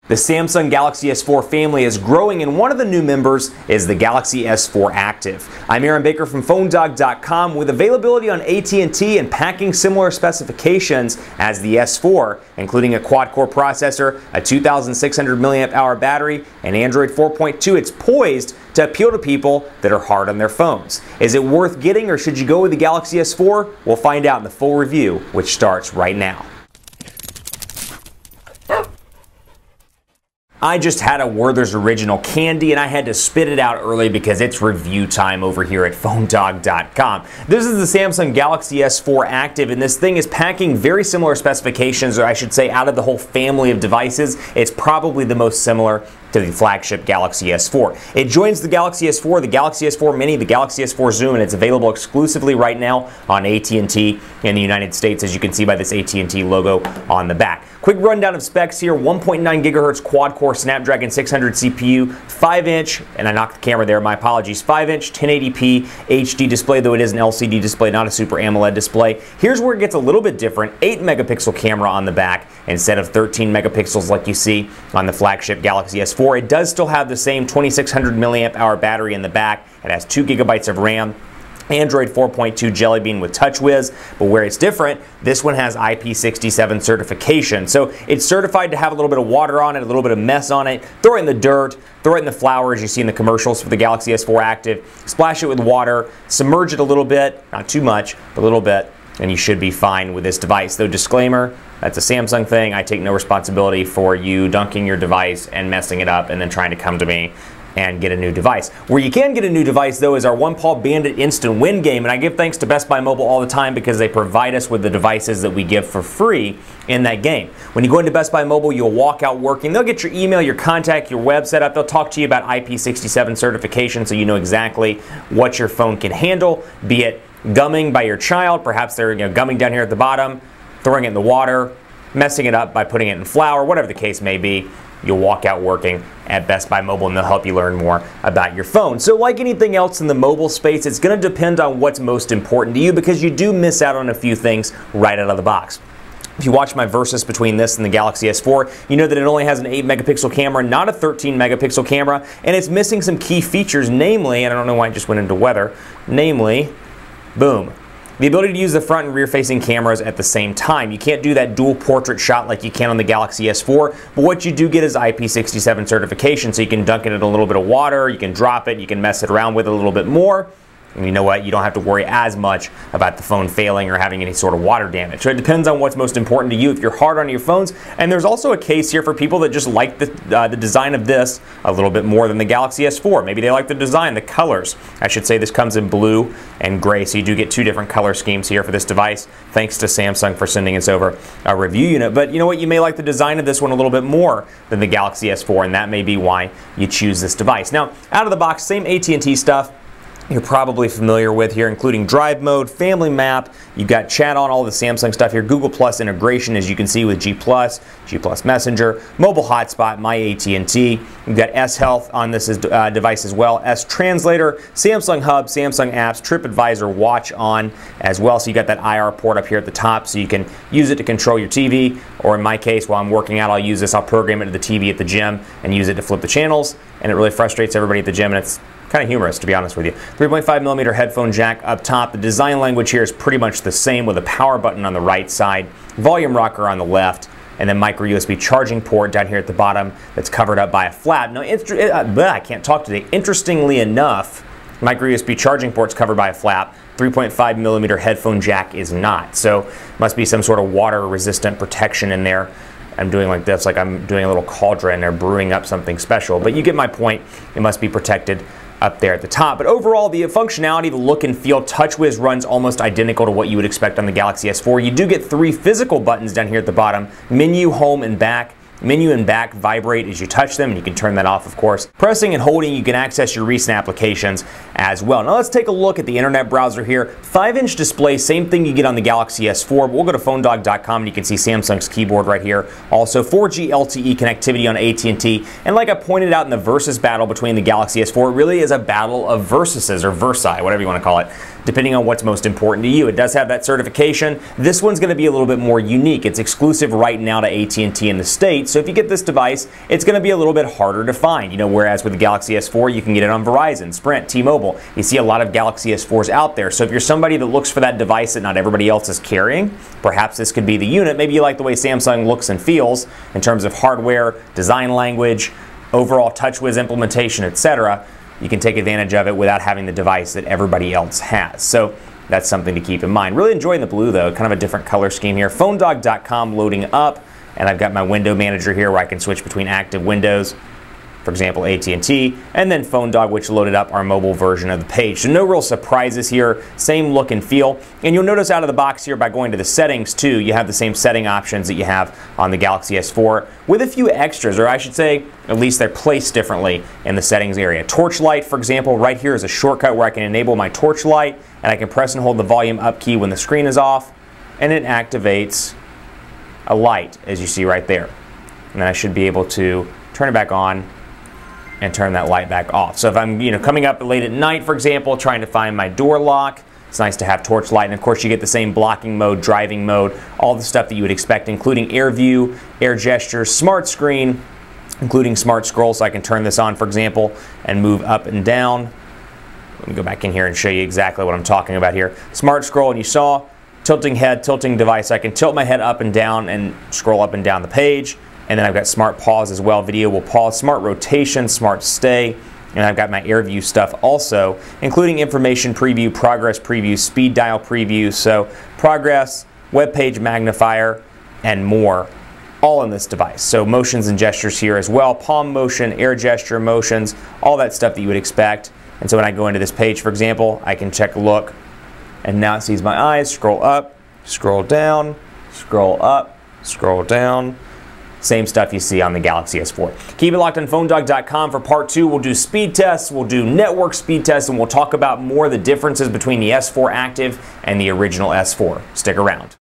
The Samsung Galaxy S4 family is growing, and one of the new members is the Galaxy S4 Active. I'm Aaron Baker from PhoneDog.com. With availability on AT&T and packing similar specifications as the S4, including a quad-core processor, a 2,600 mAh battery, and Android 4.2, it's poised to appeal to people that are hard on their phones. Is it worth getting, or should you go with the Galaxy S4? We'll find out in the full review, which starts right now. I just had a Werther's Original candy and I had to spit it out early because it's review time over here at PhoneDog.com. This is the Samsung Galaxy S4 Active, and this thing is packing very similar specifications, or I should say out of the whole family of devices, it's probably the most similar to the flagship Galaxy S4. It joins the Galaxy S4, the Galaxy S4 Mini, the Galaxy S4 Zoom, and it's available exclusively right now on AT&T in the United States, as you can see by this AT&T logo on the back. Quick rundown of specs here: 1.9 gigahertz quad-core Snapdragon 600 CPU, 5-inch, and I knocked the camera there, my apologies, 5-inch 1080p HD display, though it is an LCD display, not a Super AMOLED display. Here's where it gets a little bit different: 8-megapixel camera on the back instead of 13 megapixels like you see on the flagship Galaxy S4. It does still have the same 2,600 mAh battery in the back. It has 2 gigabytes of RAM. Android 4.2 Jelly Bean with TouchWiz, but where it's different, this one has IP67 certification. So it's certified to have a little bit of water on it, a little bit of mess on it. Throw it in the dirt, throw it in the flour as you see in the commercials for the Galaxy S4 Active. Splash it with water, submerge it a little bit, not too much, but a little bit, and you should be fine with this device. Though disclaimer, that's a Samsung thing. I take no responsibility for you dunking your device and messing it up and then trying to come to me and get a new device. Where you can get a new device, though, is our One Paw Bandit Instant Win game, and I give thanks to Best Buy Mobile all the time because they provide us with the devices that we give for free in that game. When you go into Best Buy Mobile, you'll walk out working. They'll get your email, your contact, your web set up. They'll talk to you about IP67 certification so you know exactly what your phone can handle, be it gumming by your child, perhaps they're gumming down here at the bottom, throwing it in the water, messing it up by putting it in flour, whatever the case may be. You'll walk out working at Best Buy Mobile, and they'll help you learn more about your phone. So like anything else in the mobile space, it's going to depend on what's most important to you, because you do miss out on a few things right out of the box. If you watch my versus between this and the Galaxy S4, you know that it only has an 8-megapixel camera, not a 13-megapixel camera, and it's missing some key features, namely, and I don't know why I just went into weather, namely, boom, the ability to use the front and rear facing cameras at the same time. You can't do that dual portrait shot like you can on the Galaxy S4, but what you do get is IP67 certification, so you can dunk it in a little bit of water, you can drop it, you can mess it around with it a little bit more. And you know what? You don't have to worry as much about the phone failing or having any sort of water damage. So it depends on what's most important to you if you're hard on your phones. And there's also a case here for people that just like the design of this a little bit more than the Galaxy S4. Maybe they like the design, the colors. I should say this comes in blue and gray, so you do get two different color schemes here for this device. Thanks to Samsung for sending us over a review unit. But you know what? You may like the design of this one a little bit more than the Galaxy S4, and that may be why you choose this device. Now, out of the box, same AT&T stuff you're probably familiar with here, including drive mode, family map. You've got chat on, all the Samsung stuff here, Google Plus integration, as you can see with G Plus Messenger, mobile hotspot, my AT&T. You've got S Health on this device as well, S Translator, Samsung Hub, Samsung Apps, TripAdvisor Watch on as well. So you got that IR port up here at the top, so you can use it to control your TV, or in my case, while I'm working out, I'll use this. I'll program it to the TV at the gym and use it to flip the channels, and it really frustrates everybody at the gym, and it's kind of humorous, to be honest with you. 3.5mm headphone jack up top. The design language here is pretty much the same, with a power button on the right side, volume rocker on the left, and then micro USB charging port down here at the bottom that's covered up by a flap. Now, I can't talk today. Interestingly enough, micro USB charging port's covered by a flap. 3.5mm headphone jack is not. So must be some sort of water resistant protection in there. I'm doing like this, like I'm doing a little cauldron or brewing up something special. But you get my point. It must be protected up there at the top. But overall, the functionality, the look and feel, TouchWiz runs almost identical to what you would expect on the Galaxy S4. You do get 3 physical buttons down here at the bottom: menu, home, and back. Menu and back vibrate as you touch them, and you can turn that off, of course. Pressing and holding, you can access your recent applications as well. Now let's take a look at the internet browser here. 5-inch display, same thing you get on the Galaxy S4, but we'll go to PhoneDog.com and you can see Samsung's keyboard right here. Also 4G LTE connectivity on AT&T, and like I pointed out in the versus battle between the Galaxy S4, it really is a battle of versuses, or versi, whatever you want to call it, depending on what's most important to you. It does have that certification. This one's going to be a little bit more unique. It's exclusive right now to AT&T in the States, great. So if you get this device, it's going to be a little bit harder to find. You know, whereas with the Galaxy S4, you can get it on Verizon, Sprint, T-Mobile. You see a lot of Galaxy S4s out there. So if you're somebody that looks for that device that not everybody else is carrying, perhaps this could be the unit. Maybe you like the way Samsung looks and feels in terms of hardware, design language, overall TouchWiz implementation, etc. You can take advantage of it without having the device that everybody else has. So that's something to keep in mind. Really enjoying the blue though, kind of a different color scheme here. PhoneDog.com loading up, and I've got my window manager here where I can switch between active windows, for example AT&T, and then PhoneDog, which loaded up our mobile version of the page. So no real surprises here, same look and feel. And you'll notice out of the box here by going to the settings too, you have the same setting options that you have on the Galaxy S4 with a few extras, or I should say, at least they're placed differently in the settings area. Torchlight, for example, right here is a shortcut where I can enable my Torchlight, and I can press and hold the volume up key when the screen is off, and it activates a light, as you see right there. And then I should be able to turn it back on and turn that light back off. So if I'm coming up late at night, for example, trying to find my door lock, it's nice to have Torchlight. And of course you get the same blocking mode, driving mode, all the stuff that you would expect, including air view, air gesture, smart screen, including smart scroll, so I can turn this on, for example, and move up and down. Let me go back in here and show you exactly what I'm talking about here. Smart scroll, and you saw tilting head, tilting device. I can tilt my head up and down and scroll up and down the page. And then I've got smart pause as well. Video will pause, smart rotation, smart stay. And I've got my air view stuff also, including information preview, progress preview, speed dial preview. So progress, web page magnifier, and more, all in this device. So motions and gestures here as well. Palm motion, air gesture motions, all that stuff that you would expect. And so when I go into this page, for example, I can check look, and now it sees my eyes. Scroll up, scroll down, scroll up, scroll down. Same stuff you see on the Galaxy S4. Keep it locked on PhoneDog.com for part 2. We'll do speed tests, we'll do network speed tests, and we'll talk about more of the differences between the S4 Active and the original S4. Stick around.